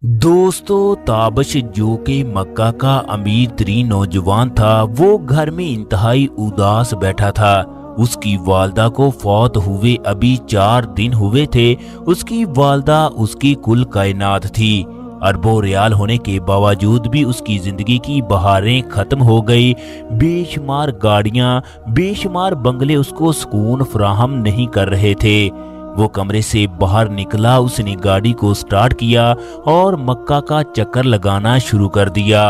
दोस्तों, ताबश जो कि मक्का का अमीर तरीन नौजवान था, वो घर में इंतहाई उदास बैठा था। उसकी वालदा को फौत हुए अभी 4 दिन हुए थे। उसकी वालदा उसकी कुल कायनात थी। अरबों रियाल होने के बावजूद भी उसकी जिंदगी की बहारें खत्म हो गई। बेशुमार गाड़ियां, बेशुमार बंगले उसको सुकून फराहम नहीं कर रहे थे। वो कमरे से बाहर निकला, उसने गाड़ी को स्टार्ट किया और मक्का का चक्कर लगाना शुरू कर दिया।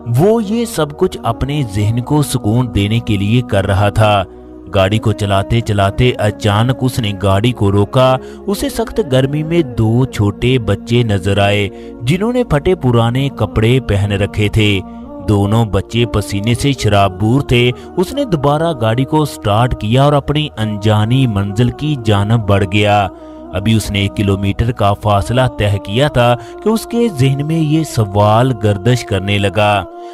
वो ये सब कुछ अपने जहन को सुकून देने के लिए कर रहा था। गाड़ी को चलाते चलाते अचानक उसने गाड़ी को रोका। उसे सख्त गर्मी में 2 छोटे बच्चे नजर आए, जिन्होंने फटे पुराने कपड़े पहन रखे थे। दोनों बच्चे पसीने से शराबूर थे। उसने दोबारा गाड़ी को स्टार्ट किया और अपनी अनजानी मंजिल की जानब बढ़ गया। अभी उसने 1 किलोमीटर का फासला तय किया था कि उसके जहन में ये सवाल गर्दिश करने लगा,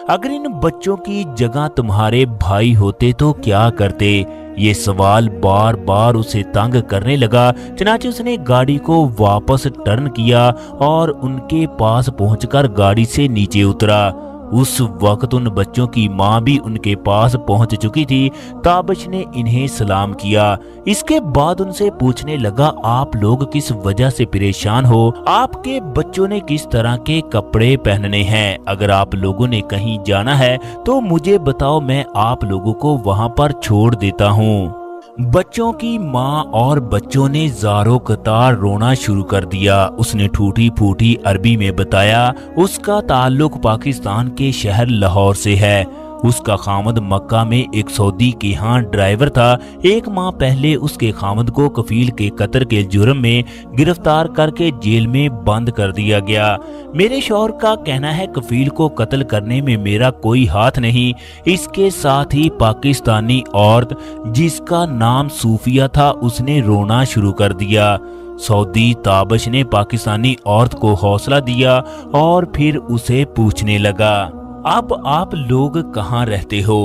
अगर इन बच्चों की जगह तुम्हारे भाई होते तो क्या करते। ये सवाल बार बार उसे तंग करने लगा। चनाचे उसने गाड़ी को वापस टर्न किया और उनके पास पहुंचकर गाड़ी से नीचे उतरा। उस वक्त उन बच्चों की मां भी उनके पास पहुंच चुकी थी। ताबश ने इन्हें सलाम किया। इसके बाद उनसे पूछने लगा, आप लोग किस वजह से परेशान हो? आपके बच्चों ने किस तरह के कपड़े पहनने हैं? अगर आप लोगों ने कहीं जाना है तो मुझे बताओ, मैं आप लोगों को वहां पर छोड़ देता हूँ। बच्चों की माँ और बच्चों ने ज़ारो कतार रोना शुरू कर दिया। उसने ठूठी फूटी अरबी में बताया, उसका ताल्लुक पाकिस्तान के शहर लाहौर से है। उसका खामद मक्का में एक सऊदी के यहाँ ड्राइवर था। 1 माह पहले उसके खामद को कफील के कत्ल के जुर्म में गिरफ्तार करके जेल में बंद कर दिया गया। मेरे शौहर का कहना है, कफील को कत्ल करने में मेरा कोई हाथ नहीं। इसके साथ ही पाकिस्तानी औरत जिसका नाम सूफिया था, उसने रोना शुरू कर दिया। सऊदी ताबश ने पाकिस्तानी औरत को हौसला दिया और फिर उसे पूछने लगा, अब आप लोग कहाँ रहते हो?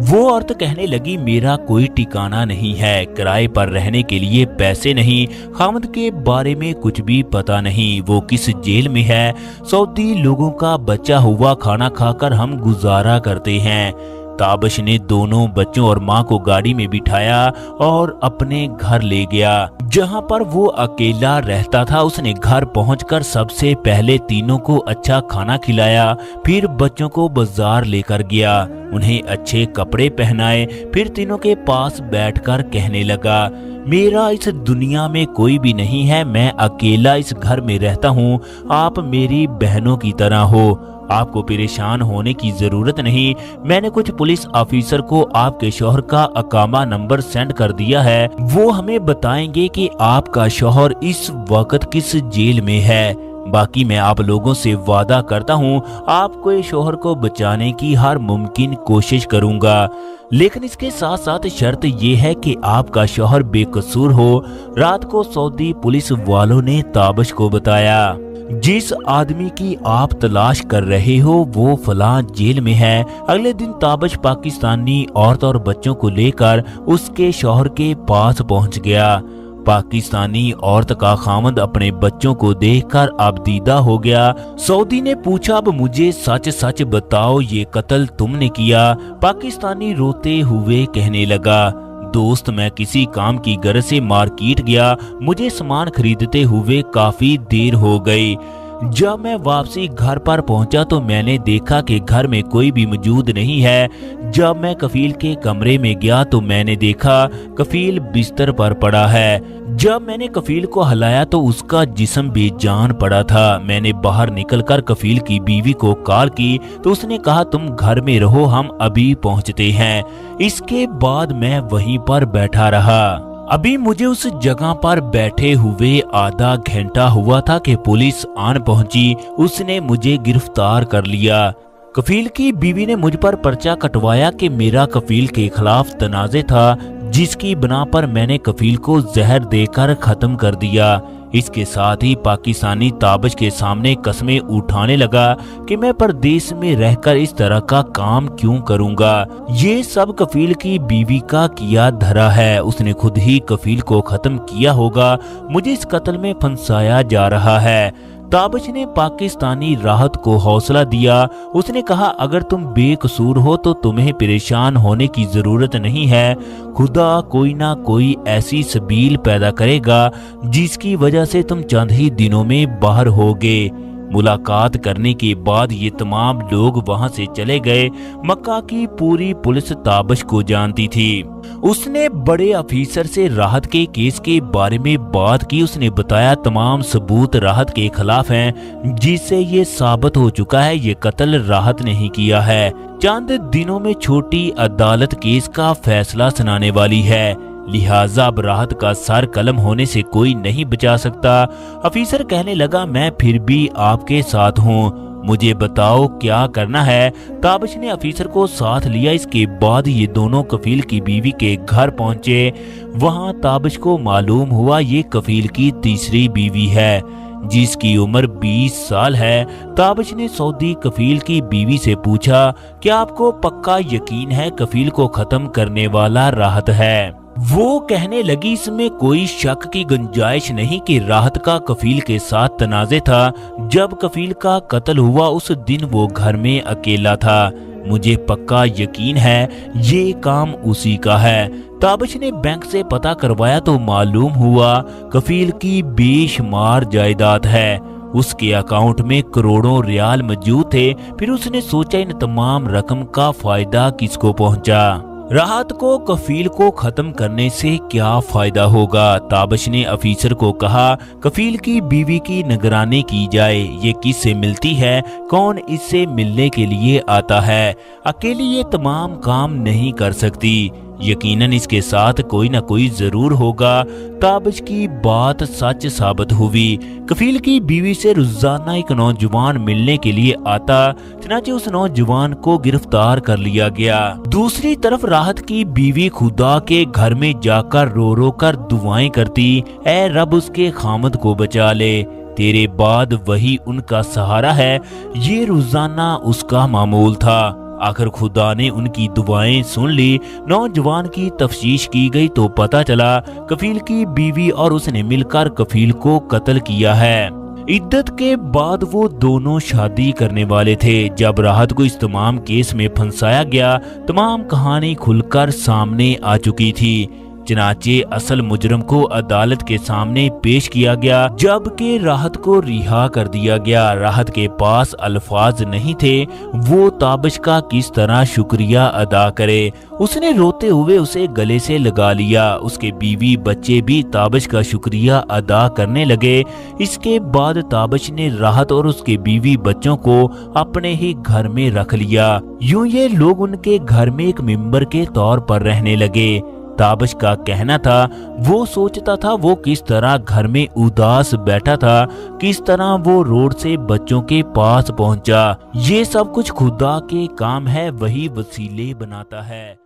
वो औरत कहने लगी, मेरा कोई ठिकाना नहीं है, किराए पर रहने के लिए पैसे नहीं, खामद के बारे में कुछ भी पता नहीं, वो किस जेल में है। सऊदी लोगों का बचा हुआ खाना खाकर हम गुजारा करते हैं। ताबश ने दोनों बच्चों और मां को गाड़ी में बिठाया और अपने घर ले गया, जहां पर वो अकेला रहता था। उसने घर पहुंचकर सबसे पहले तीनों को अच्छा खाना खिलाया, फिर बच्चों को बाजार लेकर गया, उन्हें अच्छे कपड़े पहनाए, फिर तीनों के पास बैठकर कहने लगा, मेरा इस दुनिया में कोई भी नहीं है, मैं अकेला इस घर में रहता हूँ। आप मेरी बहनों की तरह हो, आपको परेशान होने की जरूरत नहीं। मैंने कुछ पुलिस ऑफिसर को आपके शौहर का अकामा नंबर सेंड कर दिया है। वो हमें बताएंगे कि आपका शौहर इस वक्त किस जेल में है। बाकी मैं आप लोगों से वादा करता हूँ, आपके शौहर को बचाने की हर मुमकिन कोशिश करूंगा, लेकिन इसके साथ साथ शर्त ये है कि आपका शौहर बेकसूर हो। रात को सऊदी पुलिस वालों ने ताबश को बताया, जिस आदमी की आप तलाश कर रहे हो वो फलां जेल में है। अगले दिन ताबश पाकिस्तानी औरत और बच्चों को लेकर उसके शौहर के पास पहुंच गया। पाकिस्तानी औरत का खामद अपने बच्चों को देखकर आबदीदा हो गया। सऊदी ने पूछा, अब मुझे सच सच बताओ, ये कत्ल तुमने किया? पाकिस्तानी रोते हुए कहने लगा, दोस्त, मैं किसी काम की गरज से मार्केट गया, मुझे सामान खरीदते हुए काफी देर हो गई। जब मैं वापसी घर पर पहुंचा तो मैंने देखा कि घर में कोई भी मौजूद नहीं है। जब मैं कफील के कमरे में गया तो मैंने देखा कफील बिस्तर पर पड़ा है। जब मैंने कफील को हिलाया तो उसका जिस्म बेजान पड़ा था। मैंने बाहर निकलकर कफील की बीवी को कॉल की तो उसने कहा, तुम घर में रहो, हम अभी पहुंचते हैं। इसके बाद मैं वहीं पर बैठा रहा। अभी मुझे उस जगह पर बैठे हुए आधा घंटा हुआ था कि पुलिस आन पहुंची। उसने मुझे गिरफ्तार कर लिया। कफील की बीवी ने मुझ पर पर्चा कटवाया कि मेरा कफील के खिलाफ तनाज़े था, जिसकी बना पर मैंने कफील को जहर देकर खत्म कर दिया। इसके साथ ही पाकिस्तानी ताबश के सामने कस्में उठाने लगा कि मैं परदेश में रहकर इस तरह का काम क्यों करूंगा। ये सब कफील की बीवी का किया धरा है। उसने खुद ही कफील को खत्म किया होगा। मुझे इस कत्ल में फंसाया जा रहा है। ताबिश ने पाकिस्तानी राहत को हौसला दिया। उसने कहा, अगर तुम बेकसूर हो तो तुम्हें परेशान होने की जरूरत नहीं है। खुदा कोई ना कोई ऐसी सबील पैदा करेगा जिसकी वजह से तुम चंद ही दिनों में बाहर होगे। मुलाकात करने के बाद ये तमाम लोग वहां से चले गए। मक्का की पूरी पुलिस ताबिश को जानती थी। उसने बड़े अफीसर से राहत के केस के बारे में बात की। उसने बताया तमाम सबूत राहत के खिलाफ हैं, जिससे ये साबित हो चुका है ये कत्ल राहत ने ही किया है। चंद दिनों में छोटी अदालत केस का फैसला सुनाने वाली है, लिहाजा अब राहत का सर कलम होने से कोई नहीं बचा सकता। अफीसर कहने लगा, मैं फिर भी आपके साथ हूँ, मुझे बताओ क्या करना है। ताबिश ने अफीसर को साथ लिया। इसके बाद ये दोनों कफील की बीवी के घर पहुंचे। वहां ताबिश को मालूम हुआ ये कफील की तीसरी बीवी है, जिसकी उम्र 20 साल है। ताबिश ने सऊदी कफील की बीवी से पूछा, क्या आपको पक्का यकीन है कफील को खत्म करने वाला राहत है? वो कहने लगी, इसमें कोई शक की गुंजाइश नहीं कि राहत का कफील के साथ तनाज़े था। जब कफील का कत्ल हुआ उस दिन वो घर में अकेला था। मुझे पक्का यकीन है ये काम उसी का है। ताबिश ने बैंक से पता करवाया तो मालूम हुआ कफील की बेशुमार जायदाद है। उसके अकाउंट में करोड़ों रियाल मौजूद थे। फिर उसने सोचा, इन तमाम रकम का फायदा किसको पहुंचा? राहत को कफील को खत्म करने से क्या फायदा होगा? ताबिश ने अफीसर को कहा, कफील की बीवी की निगरानी की जाए। ये किससे मिलती है? कौन इससे मिलने के लिए आता है? अकेली ये तमाम काम नहीं कर सकती, यकीनन इसके साथ कोई ना कोई जरूर होगा। ताबिश की बात सच साबित हुई। कफील की बीवी से रोजाना एक नौजवान मिलने के लिए आता, चनाचे उस नौजवान को गिरफ्तार कर लिया गया। दूसरी तरफ राहत की बीवी खुदा के घर में जाकर रो रो कर दुआएं करती, ऐ रब उसके खामद को बचा ले, तेरे बाद वही उनका सहारा है। ये रोजाना उसका मामूल था। आखिर खुदा ने उनकी दुआएं सुन ली। नौजवान की तफ्तीश की गई तो पता चला कफील की बीवी और उसने मिलकर कफील को कत्ल किया है। इद्दत के बाद वो दोनों शादी करने वाले थे। जब राहत को इस तमाम केस में फंसाया गया, तमाम कहानी खुलकर सामने आ चुकी थी। चनाचे असल मुजरम को अदालत के सामने पेश किया गया, जबकि राहत को रिहा कर दिया गया। राहत के पास अल्फाज नहीं थे, वो ताबिश का किस तरह शुक्रिया अदा करे। उसने रोते हुए उसे गले से लगा लिया। उसके बीवी बच्चे भी ताबिश का शुक्रिया अदा करने लगे। इसके बाद ताबिश ने राहत और उसके बीवी बच्चों को अपने ही घर में रख लिया। यूं ये लोग उनके घर में एक मेंबर के तौर पर रहने लगे। ताबिश का कहना था, वो सोचता था वो किस तरह घर में उदास बैठा था, किस तरह वो रोड से बच्चों के पास पहुंचा। ये सब कुछ खुदा के काम है, वही वसीले बनाता है।